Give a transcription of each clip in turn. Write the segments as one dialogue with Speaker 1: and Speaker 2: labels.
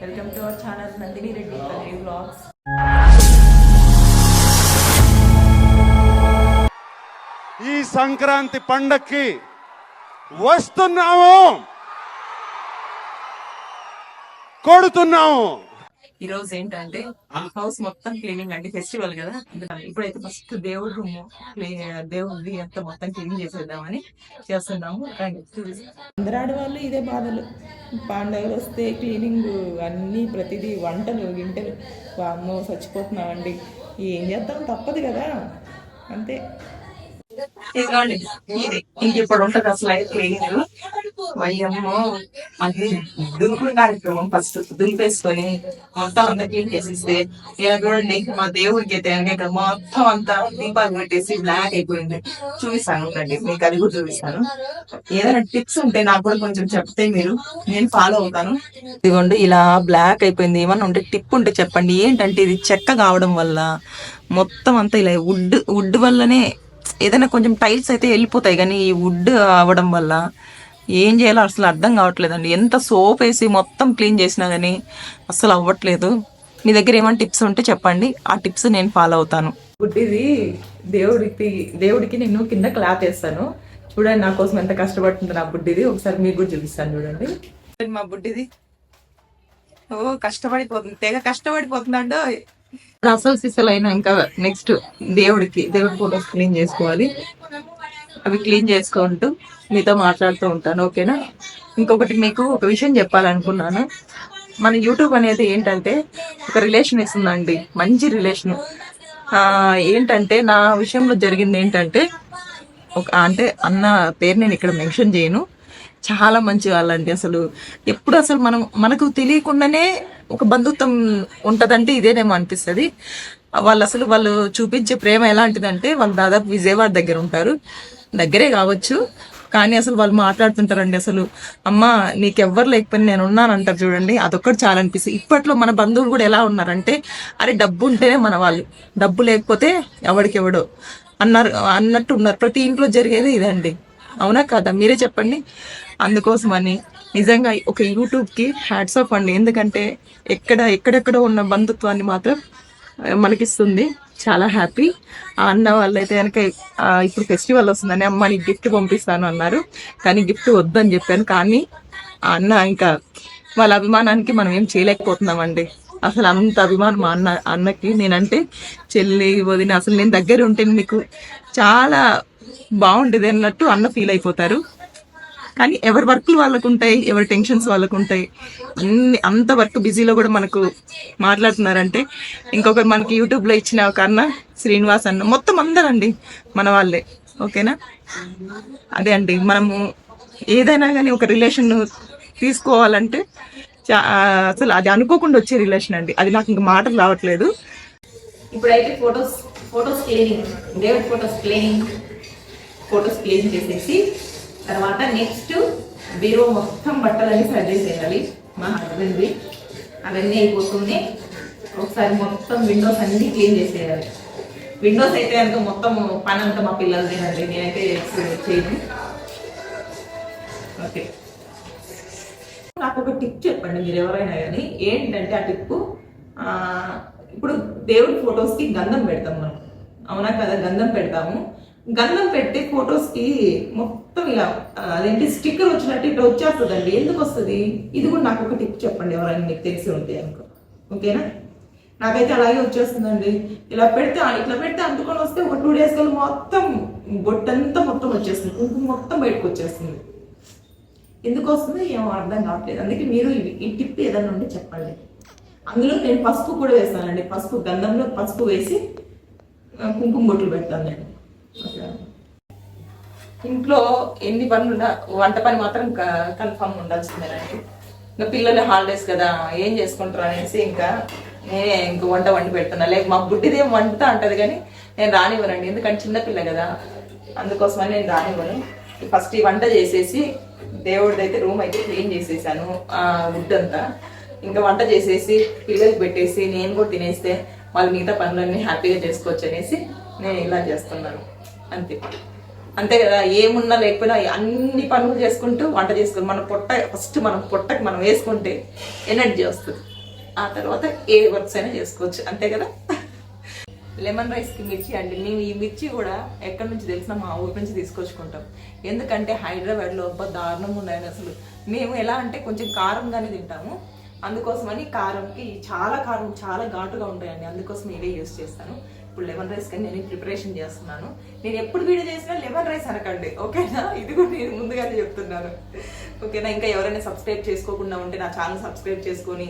Speaker 1: Welcome to our channel Nandini Reddy కలరీ vlogs.
Speaker 2: ఈ సంక్రాంతి పండక్కి వస్తున్నాము, కొడుతున్నాము.
Speaker 1: ఈ రోజు ఏంటంటే హౌస్ మొత్తం క్లీనింగ్ అండి, ఫెస్టివల్ కదా. ఇప్పుడైతే ఫస్ట్ దేవుడి రూమ్ దేవుడి అంతా మొత్తం క్లీన్ చేసేద్దామని చేస్తున్నాము. అందరు ఆడవాళ్ళు ఇదే బాధలు, పండుగలు వస్తే క్లీనింగ్ అన్నీ ప్రతిదీ, వంటలు గింటలు. అమ్మో చచ్చిపోతున్నామండి, ఏం చేద్దాం, తప్పదు కదా, అంతే. ఇదిగోండి, ఇది ఇంక ఇప్పుడు ఉంటుంది అసలు అయితే క్లీనింగ్. వయ్యమ్మో, అది దులుపుడు కార్యక్రమం. ఫస్ట్ దులిపేసుకొని మొత్తం అంతా క్లీన్ చేసేస్తే, ఇలా చూడండి మా దేవుడికి అయితే ఇక్కడ మొత్తం అంతా దీపాలు పెట్టేసి బ్లాక్ అయిపోయింది. చూపిస్తాను అండి మీకు, అది కూడా చూపిస్తాను. ఏదైనా టిప్స్ ఉంటే నాకు కూడా కొంచెం చెప్తే మీరు, నేను ఫాలో అవుతాను. ఇదిగోండి ఇలా బ్లాక్ అయిపోయింది, ఏమన్నా ఉంటే టిప్ ఉంటే చెప్పండి. ఏంటంటే ఇది చెక్క కావడం వల్ల మొత్తం అంతా ఇలా వుడ్ వల్లనే, ఏదైనా కొంచెం టైల్స్ అయితే వెళ్ళిపోతాయి, కానీ ఈ వుడ్ అవ్వడం వల్ల ఏం చేయాలో అసలు అర్థం కావట్లేదండి. ఎంత సోప్ వేసి మొత్తం క్లీన్ చేసినా కానీ అసలు అవ్వట్లేదు. మీ దగ్గర ఏమైనా టిప్స్ ఉంటే చెప్పండి, ఆ టిప్స్ నేను ఫాలో అవుతాను. బుడ్డిది దేవుడికి నేను కింద క్లాత్ వేస్తాను. చూడండి నా కోసం ఎంత కష్టపడుతుంది నా బుడ్డిది. ఒకసారి మీకు కూడా చూపిస్తాను చూడండి. మా బుడ్డిది కష్టపడిపోతుంది, తెగ కష్టపడిపోతుందండో. అసలు సిసలు అయినా ఇంకా నెక్స్ట్ దేవుడి ఫోటోస్ క్లీన్ చేసుకోవాలి. అవి క్లీన్ చేసుకుంటూ మీతో మాట్లాడుతూ ఉంటాను, ఓకేనా. ఇంకొకటి మీకు ఒక విషయం చెప్పాలనుకున్నాను. మన యూట్యూబ్ అనేది ఏంటంటే ఒక రిలేషన్ ఇస్తుందండి, మంచి రిలేషన్. ఏంటంటే నా విషయంలో జరిగింది ఏంటంటే, అంటే అన్న పేరు నేను ఇక్కడ మెన్షన్ చేయను, చాలా మంచి వాళ్ళండి. అసలు మనకు తెలియకుండానే ఒక బంధుత్వం ఉంటదంటే ఇదేనేమో అనిపిస్తుంది. వాళ్ళు చూపించే ప్రేమ ఎలాంటిదంటే, వాళ్ళు దాదాపు విజయవాడ దగ్గర ఉంటారు, దగ్గరే కావచ్చు, కానీ అసలు వాళ్ళు మాట్లాడుతుంటారండి. అమ్మ నీకెవ్వరు లేకపోయినా నేను ఉన్నానంటారు చూడండి, అదొక్కటి చాలా అనిపిస్తుంది. ఇప్పట్లో మన బంధువులు కూడా ఎలా ఉన్నారంటే, అరే డబ్బు ఉంటేనే మన వాళ్ళు, డబ్బు లేకపోతే ఎవడికెవడో అన్నట్టు ఉన్నారు. ప్రతి ఇంట్లో జరిగేది ఇదండి, అవునా కదా, మీరే చెప్పండి. అందుకోసమని నిజంగా ఒక యూట్యూబ్కి హ్యాట్స్ ఆఫ్ అండి. ఎందుకంటే ఎక్కడెక్కడో ఉన్న బంధుత్వాన్ని మాత్రం మనకిస్తుంది. చాలా హ్యాపీ. ఆ అన్న వాళ్ళైతే కనుక ఇప్పుడు ఫెస్టివల్ వస్తుందని అమ్మ నీకు గిఫ్ట్ పంపిస్తాను అన్నారు, కానీ గిఫ్ట్ వద్దని చెప్పాను. కానీ ఆ అన్న ఇంకా వాళ్ళ అభిమానానికి మనం ఏం చేయలేకపోతున్నామండి. అసలు అంత అభిమానం మా అన్నకి నేనంటే, చెల్లి వదిన, అసలు నేను దగ్గర ఉంటే మీకు చాలా బాగుండేది అన్నట్టు అన్న ఫీల్ అయిపోతారు. కానీ ఎవరి వర్క్లు వాళ్ళకు ఉంటాయి, ఎవరి టెన్షన్స్ వాళ్ళకు ఉంటాయి. అంత వర్క్ బిజీలో కూడా మనకు మాట్లాడుతున్నారంటే, ఇంకొకరు మనకి యూట్యూబ్లో ఇచ్చిన ఒక అన్న శ్రీనివాస్ అన్న, మొత్తం అందరండి మన వాళ్ళే, ఓకేనా. అదే అండి, మనము ఏదైనా కానీ ఒక రిలేషన్ తీసుకోవాలంటే అసలు అది అనుకోకుండా వచ్చే రిలేషన్ అండి. అది నాకు ఇంక మాటలు రావట్లేదు. ఇప్పుడైతే ఫొటోస్ క్లీనింగ్, దేవుడి ఫొటోస్ క్లీన్ చేసేసి తర్వాత నెక్స్ట్ బీరో మొత్తం బట్టలన్నీ సర్దేసేయాలి మా హస్బెండ్వి. అవన్నీ అయిపోతుంది. ఒకసారి మొత్తం విండోస్ అన్నీ క్లీన్ చేసేయాలి. విండోస్ అయితే కనుక మొత్తం పని అంతా మా పిల్లలదేనండి, నేనైతే చేయను. ఓకే, నాకు ఒక టిప్ చెప్పండి మీరు ఎవరైనా కానీ. ఏంటంటే ఆ టిప్పు, ఇప్పుడు దేవుడి ఫొటోస్కి గంధం పెడతాం మనం, అవునా కదా, గంధం పెడతాము. గంధం పెట్టి ఫొటోస్కి మొత్తం ఇలా అదేంటి స్టిక్కర్ వచ్చినట్టు ఇట్లా వచ్చేస్తుందండి. ఎందుకు వస్తుంది? ఇది కూడా నాకు ఒక టిప్ చెప్పండి ఎవరైనా మీకు తెలిసి ఉంటే అనుకో, ఓకేనా. నాకైతే అలాగే వచ్చేస్తుందండి. ఇట్లా పెడితే అందుకొని వస్తే ఒక 2 days కల్లా మొత్తం బొట్టంతా మొత్తం వచ్చేస్తుంది, కుంకుమ మొత్తం బయటకు వచ్చేస్తుంది. ఎందుకు వస్తుందో ఏమో అర్థం కావట్లేదు. అందుకే మీరు ఈ టిప్ ఏదైనా ఉంటే చెప్పండి. అందులో నేను పసుపు కూడా వేస్తానండి, గంధంలో పసుపు వేసి కుంకుమ బొట్లు పెడతాను నేను. ఇంట్లో ఎన్ని పనులు వంట పని మాత్రం కన్ఫర్మ్ ఉండాల్సిందేనండి. ఇంకా పిల్లలు హాలిడేస్ కదా, ఏం చేసుకుంటారు అనేసి ఇంకా నేనే వంట వండి పెడుతున్నా. లేక మా బుడ్డిదేం వండుతా అంటది, కానీ నేను రానివ్వనండి, ఎందుకంటే చిన్నపిల్ల కదా, అందుకోసమని నేను రానివ్వను. ఫస్ట్ ఈ వంట చేసేసి దేవుడిదైతే రూమ్ అయితే క్లీన్ చేసేసాను, వుడ్ అంతా. ఇంకా వంట చేసేసి పిల్లలకి పెట్టేసి నేను కూడా తినేస్తే వాళ్ళు మిగతా పనులన్నీ హ్యాపీగా చేసుకోవచ్చు అనేసి నేను ఇలా చేస్తున్నాను, అంతే. అంతే కదా, ఏమున్నా లేకపోయినా అన్ని పనులు చేసుకుంటూ వంట చేసుకుంటూ మన పొట్టకి మనం వేసుకుంటే ఎనర్జీ వస్తుంది. ఆ తర్వాత ఏ వర్క్స్ అయినా చేసుకోవచ్చు, అంతే కదా. లెమన్ రైస్కి మిర్చి అండి, మేము ఈ మిర్చి కూడా ఎక్కడి నుంచి తెలిసినా మా ఊరి నుంచి తీసుకొచ్చుకుంటాం. ఎందుకంటే హైదరాబాద్లో దారుణం ఉన్నాయని అసలు. మేము ఎలా అంటే కొంచెం కారంగానే తింటాము, అందుకోసమని కారంకి చాలా కారం చాలా ఘాటుగా ఉంటాయండి, అందుకోసం ఇవే యూస్ చేస్తాను. ఇప్పుడు లెమన్ రైస్ కానీ నేను ప్రిపరేషన్ చేస్తున్నాను. నేను ఎప్పుడు వీడియో చేసినా లెమన్ రైస్ అనకండి, ఓకేనా. ఇది కూడా నేను ముందుగానే చెప్తున్నాను, ఓకేనా. ఇంకా ఎవరైనా సబ్స్క్రైబ్ చేసుకోకుండా ఉంటే నా ఛానల్ సబ్స్క్రైబ్ చేసుకొని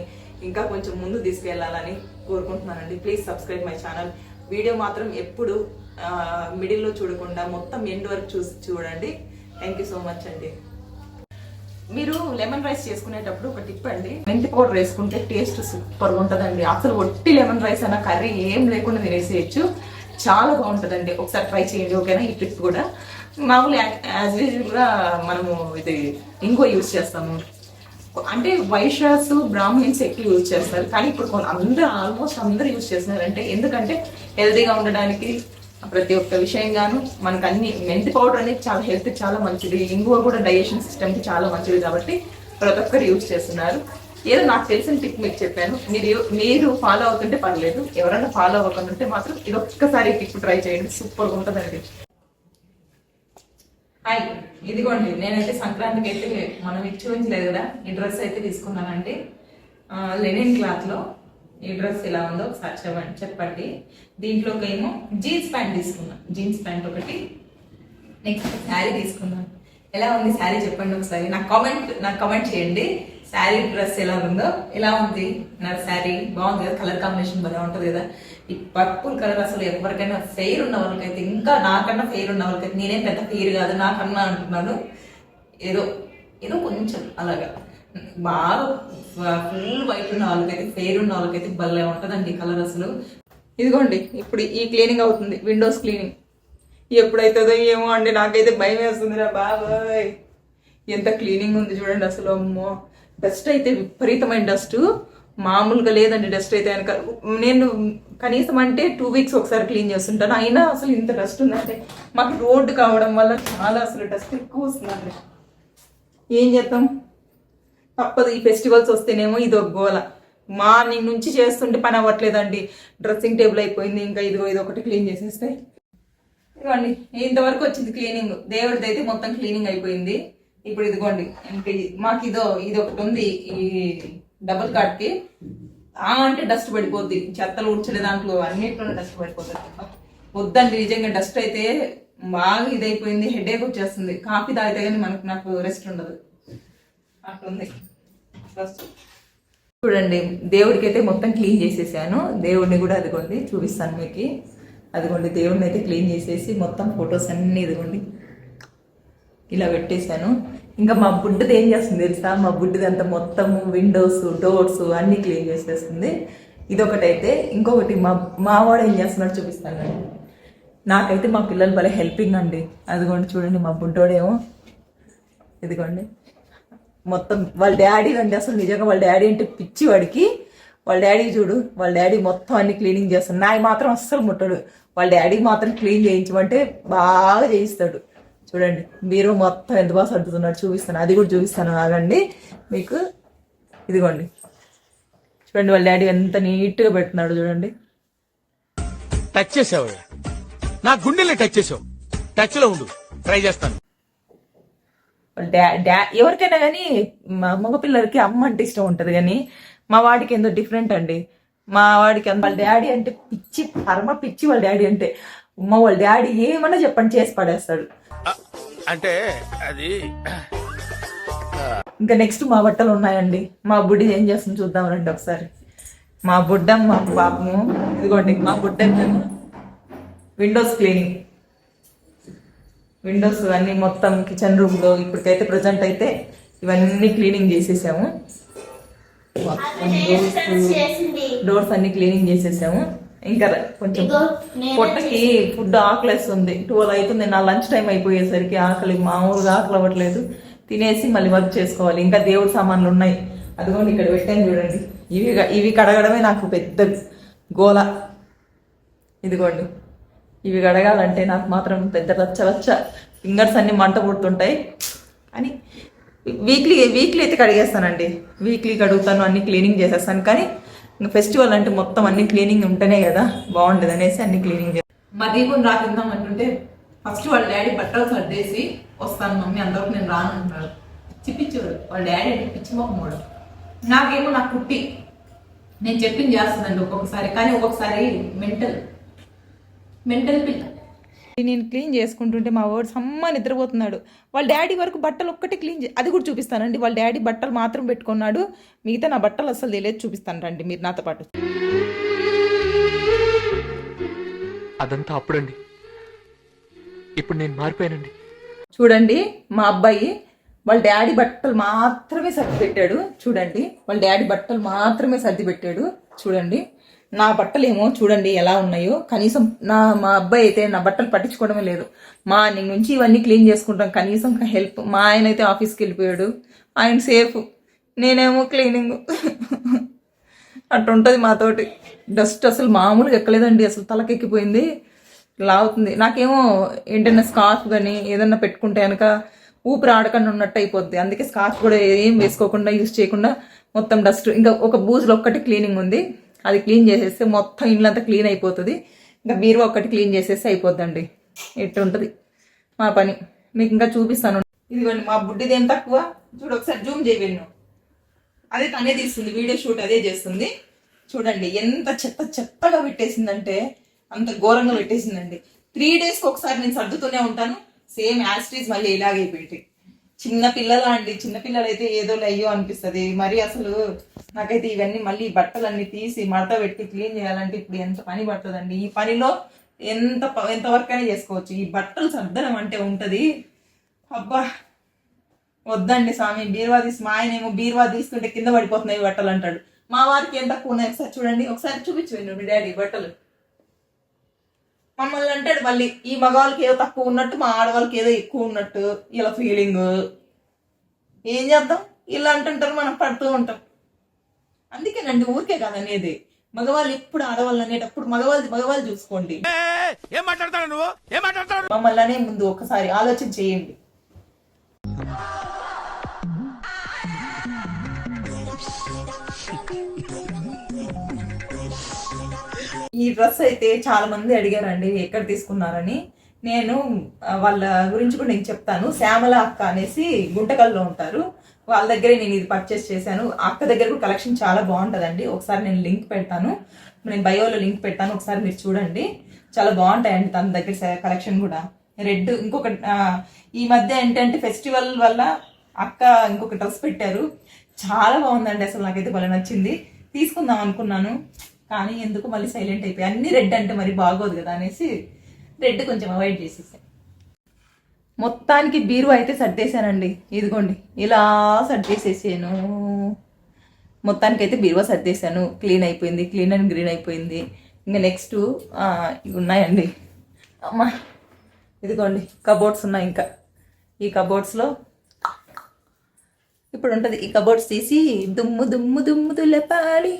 Speaker 1: ఇంకా కొంచెం ముందు తీసుకెళ్లాలని కోరుకుంటున్నానండి. Please subscribe my channel. Video మాత్రం ఎప్పుడు మిడిల్లో చూడకుండా మొత్తం ఎండ్ వరకు చూడండి. థ్యాంక్ యూ సో మచ్ అండి. మీరు లెమన్ రైస్ చేసుకునేటప్పుడు ఒక టిప్ అండి, మెంతి పౌడర్ వేసుకుంటే టేస్ట్ సూపర్గా ఉంటుందండి. అసలు ఒట్టి లెమన్ రైస్ అన్న కర్రీ ఏం లేకుండా తినేసేయచ్చు, చాలా బాగుంటుందండి. ఒకసారి ట్రై చేయండి, ఓకేనా. ఈ టిప్ కూడా మామూలు యాజ్ యూజువల్గా మనము ఇది ఇంకో యూజ్ చేస్తాము, అంటే వైశ్యాస్ బ్రాహ్మిన్స్ ఎక్కువ యూజ్ చేస్తారు, కానీ ఇప్పుడు ఆల్మోస్ట్ అందరూ యూజ్ చేస్తున్నారు. అంటే ఎందుకంటే హెల్తీగా ఉండడానికి ప్రతి ఒక్క విషయంగాను మనకు అన్ని మెంతి పౌడర్ అనేది చాలా హెల్త్ చాలా మంచిది, ఇంగువ కూడా డైజెషన్ సిస్టమ్కి చాలా మంచిది, కాబట్టి ప్రతి ఒక్కరు యూజ్ చేస్తున్నారు. ఏదో నాకు తెలిసిన టిప్ మీకు చెప్పాను, మీరు ఫాలో అవుతుంటే పర్లేదు, ఎవరైనా ఫాలో అవ్వకుంటే మాత్రం ఇది ఒక్కసారి టిప్ ట్రై చేయండి, సూపర్గా ఉంటుందండి. హాయ్, ఇదిగోండి నేనైతే సంక్రాంతికి అయితే మనం చూపించలేదు కదా, ఈ డ్రెస్ అయితే తీసుకున్నానండి. లెనిన్ క్లాత్లో ఈ డ్రెస్ ఎలా ఉందో ఒకసారి చెప్పండి. దీంట్లోకి ఏమో జీన్స్ ప్యాంట్ తీసుకున్నాను, జీన్స్ ప్యాంట్ ఒకటి. నెక్స్ట్ శారీ తీసుకున్నాను. ఎలా ఉంది శారీ చెప్పండి ఒకసారి, నాకు కామెంట్ చేయండి. శారీ డ్రెస్ ఎలా ఉందో, ఎలా ఉంది నా శారీ, బాగుంది కదా, కలర్ కాంబినేషన్ బాగా ఉంటుంది కదా. ఈ పర్పుల్ కలర్ అసలు ఎవరికైనా ఫెయిర్ ఉన్న వాళ్ళకైతే, ఇంకా నాకన్నా ఫెయిర్ ఉన్న వాళ్ళకైతే, నేనేం పెద్ద ఫెయిర్ కాదు నాకన్నా అంటున్నాను, ఏదో కొంచెం అలాగా బాగా ఫుల్ వైట్ ఉన్న వాళ్ళకైతే, ఫెయిర్ ఉన్న వాళ్ళకైతే భలే ఉంటుందండి కలర్ అసలు. ఇదిగోండి ఇప్పుడు ఈ క్లీనింగ్ అవుతుంది, విండోస్ క్లీనింగ్. ఎప్పుడైతుందో ఏమో అండి, నాకైతే భయం వేస్తుందిరా బాబాయ్, ఎంత క్లీనింగ్ ఉంది చూడండి అసలు. అమ్మో, డస్ట్ అయితే విపరీతమైన డస్ట్, మామూలుగా లేదండి డస్ట్ అయితే. నేను కనీసం అంటే 2 weeks ఒకసారి క్లీన్ చేస్తుంటాను, అయినా అసలు ఇంత డస్ట్ ఉందంటే మాకు రోడ్డు కావడం వల్ల చాలా అసలు డస్ట్ ఎక్కువ వస్తుందండి. ఏం చేద్దాం, తప్పదు. ఈ ఫెస్టివల్స్ వస్తేనేమో ఇది ఒక గోల, మార్నింగ్ నుంచి చేస్తుంటే పని అవ్వట్లేదండి. డ్రెస్సింగ్ టేబుల్ అయిపోయింది, ఇంకా ఇది ఒకటి క్లీన్ చేసేస్తే ఇదిగోండి ఇంతవరకు వచ్చింది క్లీనింగ్. దేవుడిది అయితే మొత్తం క్లీనింగ్ అయిపోయింది. ఇప్పుడు ఇదిగోండి మాకు ఇది ఒకటి ఉంది, ఈ డబుల్ కార్డ్కి అంటే డస్ట్ పడిపోద్ది, చెత్తలు ఉడ్చలే దాంట్లో అన్నింటిలో డస్ట్ పడిపోతుంది. వద్దండి నిజంగా, డస్ట్ అయితే బాగా ఇదైపోయింది, హెడేక్ వచ్చేస్తుంది. కాఫీ తాగితే కానీ నాకు రెస్ట్ ఉండదు, అట్లుంది ఫస్ట్. చూడండి దేవుడికి అయితే మొత్తం క్లీన్ చేసేసాను. దేవుడిని కూడా అదిగోండి చూపిస్తాను మీకు. అదిగోండి దేవుడిని అయితే క్లీన్ చేసేసి మొత్తం ఫొటోస్ అన్నీ ఇదిగోండి ఇలా పెట్టేశాను. ఇంకా మా బుడ్డది ఏం చేస్తుంది తెలుసా, మా బుడ్డది అంతా మొత్తము విండోస్ డోర్స్ అన్నీ క్లీన్ చేసేస్తుంది. ఇదొకటైతే, ఇంకొకటి మా వాడు ఏం చేస్తున్నాడు చూపిస్తాను. నాకైతే మా పిల్లలు భలే హెల్పింగ్ అండి. అదిగోండి చూడండి మా బుడ్డోడేమో ఇదిగోండి మొత్తం వాళ్ళ డాడీ అండి, అసలు నిజంగా వాళ్ళ డాడీ అంటే పిచ్చి వాడికి. వాళ్ళ డాడీ చూడు, వాళ్ళ డాడీ మొత్తం అన్ని క్లీనింగ్ చేస్తాడు, నాకు మాత్రం అస్సలు ముట్టడు. వాళ్ళ డాడీ మాత్రం క్లీన్ చేయించమంటే బాగా చేయిస్తాడు. చూడండి మీరు మొత్తం ఎంత బాగా సర్దుతున్నాడు, చూపిస్తాను, అది కూడా చూపిస్తాను ఆగండి మీకు. ఇదిగోండి చూడండి వాళ్ళ డాడీ ఎంత నీట్గా పెడుతున్నాడు చూడండి.
Speaker 3: టచ్ చేసావు, నా గుండెల్ని టచ్ చేసావు, టచ్ లో ఉండు, ట్రై చేస్తాను.
Speaker 1: ఎవరికైనా కానీ మగ పిల్లలకి అమ్మ అంటే ఇష్టం ఉంటుంది, కానీ మా వాడికి ఏందో డిఫరెంట్ అండి. మా వాడికి వాళ్ళ డాడీ అంటే పిచ్చి, పరమ పిచ్చి వాళ్ళ డాడీ అంటే. వాళ్ళ డాడీ ఏమన్నా చెప్పండి చేసి పడేస్తాడు.
Speaker 3: అంటే అది
Speaker 1: ఇంకా నెక్స్ట్ మా బట్టలు ఉన్నాయండి. మా బుడ్డి ఏం చేస్తుంది చూద్దాం రండి ఒకసారి. మా బుడ్డ మా పాపము ఇదిగోండి, మా బుడ్డ విండోస్ క్లీనింగ్, విండోస్ అన్ని మొత్తం కిచెన్ రూమ్ లో ఇప్పటికైతే ప్రజెంట్ అయితే ఇవన్నీ క్లీనింగ్ చేసేసాము. డోర్స్ అన్ని క్లీనింగ్ చేసేసాము. ఇంకా కొంచెం పొట్టకి ఫుడ్ ఆకలేస్తుంది, 12 అవుతుంది. నా లంచ్ టైం అయిపోయేసరికి ఆకలి మామూలుగా ఆకలి అవ్వట్లేదు. తినేసి మళ్ళీ వర్క్ చేసుకోవాలి. ఇంకా దేవుడి సామాన్లు ఉన్నాయి, అదిగోండి ఇక్కడ పెట్టాను చూడండి. ఇవి కడగడమే నాకు పెద్ద గోల. ఇదిగోండి ఇవి కడగాలంటే నాకు మాత్రం పెద్ద రచ్చ ఫింగర్స్ అన్ని మంట పుడుతుంటాయి అని వీక్లీ అయితే కడిగేస్తానండి. వీక్లీ కడుగుతాను, అన్ని క్లీనింగ్ చేసేస్తాను. కానీ ఇంకా ఫెస్టివల్ అంటే మొత్తం అన్ని క్లీనింగ్ ఉంటేనే కదా బాగుండదు అనేసి అన్ని క్లీనింగ్ చేస్తాను. మా దీపం రాకిద్దాం అంటుంటే ఫస్ట్ వాళ్ళ డాడీ బట్టలు సర్దేసి వస్తాను మమ్మీ, అంతవరకు నేను రానంటున్నాడు. చిప్పించేవాడు వాళ్ళ డాడీ అంటే పిచ్చి మొహమ్మడు. నాకేమో నాకు కుట్టి నేను చెప్పింది చేస్తుందండి ఒక్కొక్కసారి, కానీ ఒక్కొక్కసారి మెంటల్ పిల్ల. నేను క్లీన్ చేసుకుంటుంటే మా వర్డ్స్ అమ్మ నిద్రపోతున్నాడు. వాళ్ళ డాడీ వరకు బట్టలు ఒక్కటే క్లీన్ అది కూడా చూపిస్తానండి. వాళ్ళ డాడీ బట్టలు మాత్రం పెట్టుకున్నాడు, మిగతా నా బట్టలు అసలు తెలియదు. చూపిస్తాను రండి మీరు నాతో పాటు.
Speaker 4: అదంతా అప్పుడండి, ఇప్పుడు నేను మారిపోయానండి.
Speaker 1: చూడండి మా అబ్బాయి వాళ్ళ డాడీ బట్టలు మాత్రమే సర్ది పెట్టాడు. చూడండి వాళ్ళ డాడీ బట్టలు మాత్రమే సర్ది పెట్టాడు. చూడండి నా బట్టలు ఏమో చూడండి ఎలా ఉన్నాయో. కనీసం మా అబ్బాయి అయితే నా బట్టలు పట్టించుకోవడమే లేదు. మార్నింగ్ నుంచి ఇవన్నీ క్లీన్ చేసుకుంటాం, కనీసం హెల్ప్. మా ఆయన అయితే ఆఫీస్కి వెళ్ళిపోయాడు, ఆయన సేఫ్, నేనేమో క్లీనింగ్. అట్టుంటుంది మాతోటి. డస్ట్ అసలు మామూలుగా ఎక్కలేదండి, అసలు తలకెక్కిపోయింది, లాగుతుంది. నాకేమో ఏంటన్నా స్కార్ఫ్ కానీ ఏదన్నా పెట్టుకుంటే కనుక ఊపిరి ఆడకుండా ఉన్నట్టు అయిపోద్ది. అందుకే స్కార్ఫ్ కూడా ఏం వేసుకోకుండా యూజ్ చేయకుండా మొత్తం డస్ట్. ఇంకా ఒక బూజులు ఒక్కటి క్లీనింగ్ ఉంది, అది క్లీన్ చేసేస్తే మొత్తం ఇల్లంతా క్లీన్ అయిపోతుంది. ఇంకా బీరువా ఒక్కటి క్లీన్ చేసేస్తే అయిపోద్దండి. ఎట్టు ఉంటుంది మా పని. మీకు ఇంకా చూపిస్తాను. ఇదిగోండి మా బుడ్డిది ఏం తక్కువ చూడు, ఒకసారి జూమ్ చేయను. అదే తనే తీస్తుంది, వీడియో షూట్ అదే చేస్తుంది. చూడండి ఎంత చెత్తగా పెట్టేసిందంటే అంత ఘోరంగా పెట్టేసిందండి. 3 daysకి ఒకసారి నేను సర్దుతూనే ఉంటాను. సేమ్ యాస్టీజ్ మళ్ళీ ఇలాగైపోయింది. చిన్న పిల్లలా అండి, చిన్న పిల్లలు అయితే ఏదో అయ్యో అనిపిస్తుంది. మరి అసలు నాకైతే ఇవన్నీ మళ్ళీ బట్టలన్నీ తీసి మడత పెట్టి క్లీన్ చేయాలంటే ఇప్పుడు ఎంత పని పడుతుందండి. ఈ పనిలో ఎంత వర్క్ అయినా చేసుకోవచ్చు. ఈ బట్టలు సర్దడం అంటే ఉంటది. అబ్బా వద్దండి స్వామి. బీరువా తీసి మా ఆయన ఏమో బీరువా తీస్తుంటే కింద పడిపోతున్నాయి బట్టలు అంటాడు. మా వారికి ఏం తక్కువ ఉన్నాయి ఒకసారి చూడండి. ఒకసారి చూపించండి మీ డాడీ బట్టలు. మమ్మల్ని అంటాడు మళ్ళీ ఈ మగవాళ్ళకి ఏదో తక్కువ ఉన్నట్టు, మా ఆడవాళ్ళకి ఏదో ఎక్కువ ఉన్నట్టు ఇలా ఫీలింగ్. ఏం చేద్దాం, ఇలా అంటుంటారు, మనం పడుతూ ఉంటాం. అందుకేనండి ఊరికే కాదనేది. మగవాళ్ళు ఎప్పుడు ఆడవాళ్ళు అనేటప్పుడు మగవాళ్ళు చూసుకోండి. మమ్మల్ని అనే ముందు ఒకసారి ఆలోచన చేయండి. ఈ డ్రెస్ అయితే చాలా మంది అడిగారండి ఎక్కడ తీసుకున్నారని. నేను వాళ్ళ గురించి కూడా నేను చెప్తాను. శ్యామల అక్క అనేసి గుంటకల్లో ఉంటారు, వాళ్ళ దగ్గరే నేను ఇది పర్చేస్ చేశాను. అక్క దగ్గర కూడా కలెక్షన్ చాలా బాగుంటుందండి. ఒకసారి నేను లింక్ పెడతాను, నేను బయోలో లింక్ పెడతాను, ఒకసారి మీరు చూడండి. చాలా బాగుంటాయండి తన దగ్గర కలెక్షన్ కూడా. రెడ్ ఇంకొక ఈ మధ్య ఏంటంటే ఫెస్టివల్ వల్ల అక్క ఇంకొక డ్రెస్ పెట్టారు, చాలా బాగుందండి. అసలు నాకైతే భలే నచ్చింది, తీసుకుందాం అనుకున్నాను. కానీ ఎందుకు మళ్ళీ సైలెంట్ అయిపోయి. అన్ని రెడ్ అంటే మరి బాగోదు కదా అనేసి రెడ్ కొంచెం అవాయిడ్ చేసేసాను. మొత్తానికి బీరువా అయితే సర్దేశానండి. ఇదిగోండి ఇలా సర్దేసేసాను. మొత్తానికి అయితే బీరువా సర్దేశాను. క్లీన్ అయిపోయింది, క్లీన్ అండ్ గ్రీన్ అయిపోయింది. ఇంకా నెక్స్ట్ ఇవి ఉన్నాయండి అమ్మా. ఇదిగోండి కబోర్డ్స్ ఉన్నాయి. ఇంకా ఈ కబోర్డ్స్లో ఇప్పుడు ఉంటుంది. ఈ కబోర్డ్స్ తీసి దుమ్ము దులపాలి,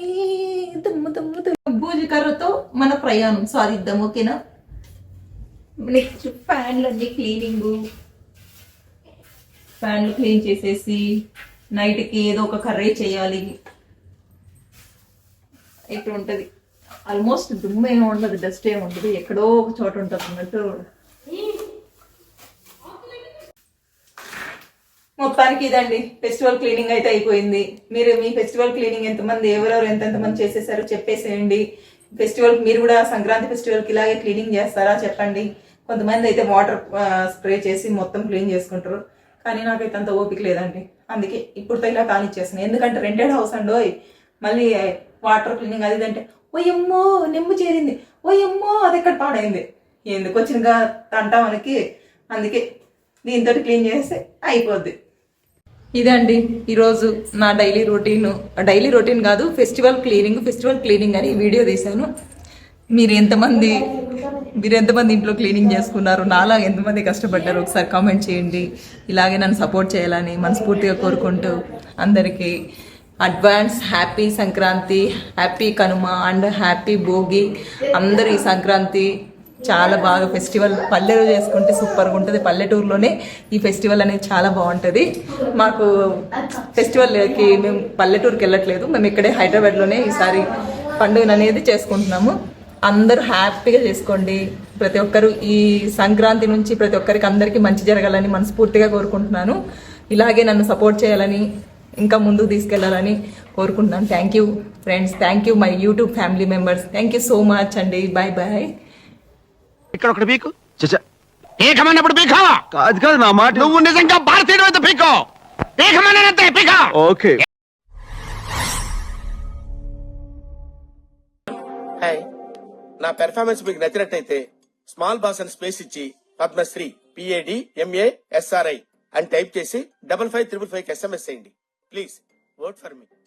Speaker 1: బూజు కర్రతో మన ప్రయాణం సాధిద్దాం. ఓకేనా. నెక్స్ట్ ఫ్యాన్లు అన్ని క్లీనింగ్. ఫ్యాన్లు క్లీన్ చేసేసి నైట్కి ఏదో ఒక కర్రీ చేయాలి. ఇప్పుడు ఉంటుంది. ఆల్మోస్ట్ దుమ్ము ఏమి ఉండదు, డస్ట్ ఏమి ఉండదు, ఎక్కడో ఒక చోట ఉంటుంది అన్నట్టు. మొత్తానికి ఇదండి ఫెస్టివల్ క్లీనింగ్ అయితే అయిపోయింది. మీరు మీ ఫెస్టివల్ క్లీనింగ్ ఎంతమంది ఎవరెవరు ఎంతెంతమంది చేసేసారో చెప్పేసేయండి. ఫెస్టివల్ మీరు కూడా సంక్రాంతి ఫెస్టివల్కి ఇలాగే క్లీనింగ్ చేస్తారా చెప్పండి. కొంతమంది అయితే వాటర్ స్ప్రే చేసి మొత్తం క్లీన్ చేసుకుంటారు, కానీ నాకైతే అంత ఓపిక లేదండి. అందుకే ఇప్పుడు ఇలా కానిచ్చేస్తున్నాను. ఎందుకంటే రెంటెడ్ హౌస్ అండి, మళ్ళీ వాటర్ క్లీనింగ్ అది ఇదంటే ఓయమ్మో నెమ్ము చేరింది, ఓయమ్మో అది ఎక్కడ పాడైంది, ఎందుకు వచ్చినగా తంటా మనకి. అందుకే దీంతో క్లీన్ చేస్తే అయిపోద్ది. ఇదండి ఈరోజు నా డైలీ రొటీన్ కాదు, ఫెస్టివల్ క్లీనింగ్ అని వీడియో తీశాను. మీరు ఎంతమంది ఇంట్లో క్లీనింగ్ చేసుకున్నారు, నాలా ఎంతమంది కష్టపడ్డారు ఒకసారి కామెంట్ చేయండి. ఇలాగే నన్ను సపోర్ట్ చేయాలని మనస్ఫూర్తిగా కోరుకుంటూ అందరికీ advance happy Sankranti, happy Kanuma and happy Bhogi. అందరూ ఈ సంక్రాంతి చాలా బాగా ఫెస్టివల్ పల్లెలో చేసుకుంటే సూపర్గా ఉంటుంది. పల్లెటూరులోనే ఈ ఫెస్టివల్ అనేది చాలా బాగుంటుంది. మాకు ఫెస్టివల్కి మేము పల్లెటూరుకి వెళ్ళట్లేదు, మేము ఇక్కడే హైదరాబాద్లోనే ఈసారి పండుగను అనేది చేసుకుంటున్నాము. అందరూ హ్యాపీగా చేసుకోండి. ప్రతి ఒక్కరు ఈ సంక్రాంతి నుంచి ప్రతి ఒక్కరికి అందరికీ మంచి జరగాలని మనస్ఫూర్తిగా కోరుకుంటున్నాను. ఇలాగే నన్ను సపోర్ట్ చేయాలని, ఇంకా ముందుకు తీసుకెళ్లాలని కోరుకుంటున్నాను. Thank you friends, thank you my YouTube family members, thank you so much అండి. Bye bye.
Speaker 3: ఇక్కడ ఒకటి పీకు పీకమన్నప్పుడు పీకా
Speaker 5: కాదు కాదు నా మాట.
Speaker 3: నువ్వు నిజంగా భారతీయుడు అయితే పీకో, పీకమన్నానంతే పీకా.
Speaker 5: ఓకే.
Speaker 3: హాయ్, నా పెర్ఫార్మెన్స్ మీకు నచ్చినట్టయితే స్మాల్ బాస్ అని స్పేస్ ఇచ్చి పద్మశ్రీ PADMASRI అని టైప్ చేసి 5555 SMS చేయండి. Please vote for me.